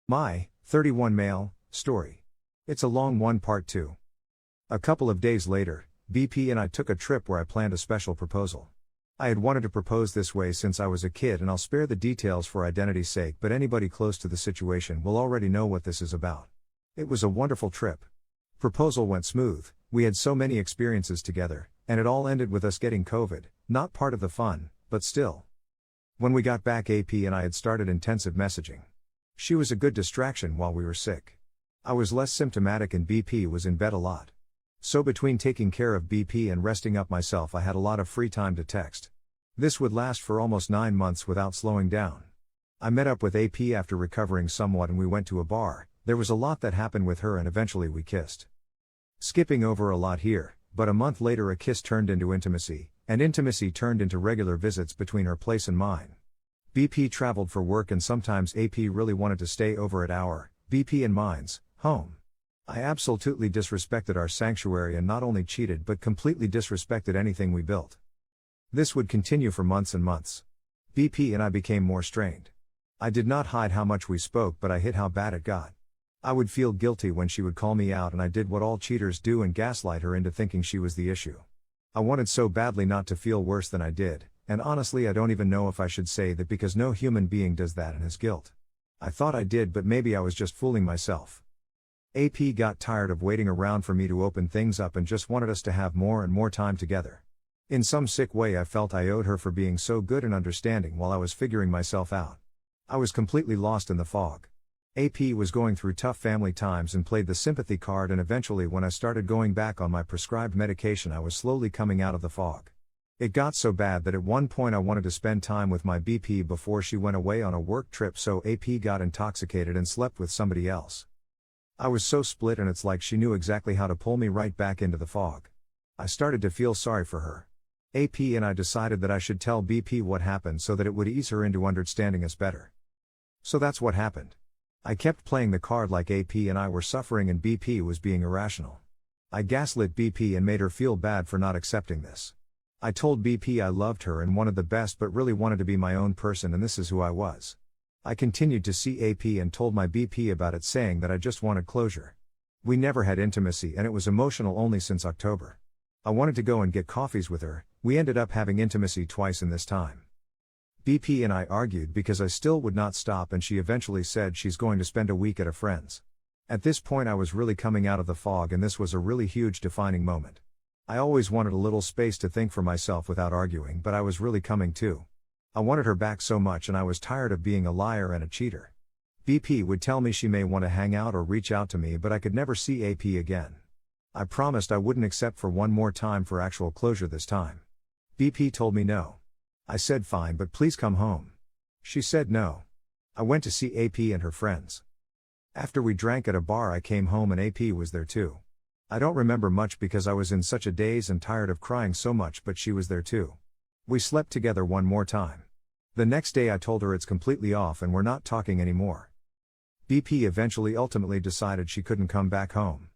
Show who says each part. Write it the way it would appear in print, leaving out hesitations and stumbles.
Speaker 1: My 31 male story. It's a long one, part 2. A couple of days later, BP and I took a trip where I planned a special proposal. I had wanted to propose this way since I was a kid, and I'll spare the details for identity's sake, but anybody close to the situation will already know what this is about. It was a wonderful trip. Proposal went smooth, we had so many experiences together, and it all ended with us getting COVID, not part of the fun, but still. When we got back, AP and I had started intensive messaging. She was a good distraction while we were sick. I was less symptomatic and BP was in bed a lot. So between taking care of BP and resting up myself, I had a lot of free time to text. This would last for almost 9 months without slowing down. I met up with AP after recovering somewhat and we went to a bar. There was a lot that happened with her and eventually we kissed. Skipping over a lot here, but a month later a kiss turned into intimacy, and intimacy turned into regular visits between her place and mine. BP traveled for work and sometimes AP really wanted to stay over at our, BP and mine's, home. I absolutely disrespected our sanctuary and not only cheated but completely disrespected anything we built. This would continue for months and months. BP and I became more strained. I did not hide how much we spoke, but I hid how bad it got. I would feel guilty when she would call me out, and I did what all cheaters do and gaslight her into thinking she was the issue. I wanted so badly not to feel worse than I did, and honestly I don't even know if I should say that because no human being does that in his guilt. I thought I did, but maybe I was just fooling myself. AP got tired of waiting around for me to open things up and just wanted us to have more and more time together. In some sick way I felt I owed her for being so good and understanding while I was figuring myself out. I was completely lost in the fog. AP was going through tough family times and played the sympathy card, and eventually when I started going back on my prescribed medication I was slowly coming out of the fog. It got so bad that at one point I wanted to spend time with my BP before she went away on a work trip, so AP got intoxicated and slept with somebody else. I was so split, and it's like she knew exactly how to pull me right back into the fog. I started to feel sorry for her. AP and I decided that I should tell BP what happened so that it would ease her into understanding us better. So that's what happened. I kept playing the card like AP and I were suffering and BP was being irrational. I gaslit BP and made her feel bad for not accepting this. I told BP I loved her and wanted the best but really wanted to be my own person, and this is who I was. I continued to see AP and told my BP about it, saying that I just wanted closure. We never had intimacy and it was emotional only since October. I wanted to go and get coffees with her. We ended up having intimacy twice in this time. BP and I argued because I still would not stop, and she eventually said she's going to spend a week at a friend's. At this point I was really coming out of the fog, and this was a really huge defining moment. I always wanted a little space to think for myself without arguing, but I was really coming to. I wanted her back so much, and I was tired of being a liar and a cheater. BP would tell me she may want to hang out or reach out to me, but I could never see AP again. I promised I wouldn't accept for one more time for actual closure this time. BP told me no. I said fine, but please come home. She said no. I went to see AP and her friends. After we drank at a bar I came home and AP was there too. I don't remember much because I was in such a daze and tired of crying so much, but she was there too. We slept together one more time. The next day I told her it's completely off and we're not talking anymore. BP eventually ultimately decided she couldn't come back home.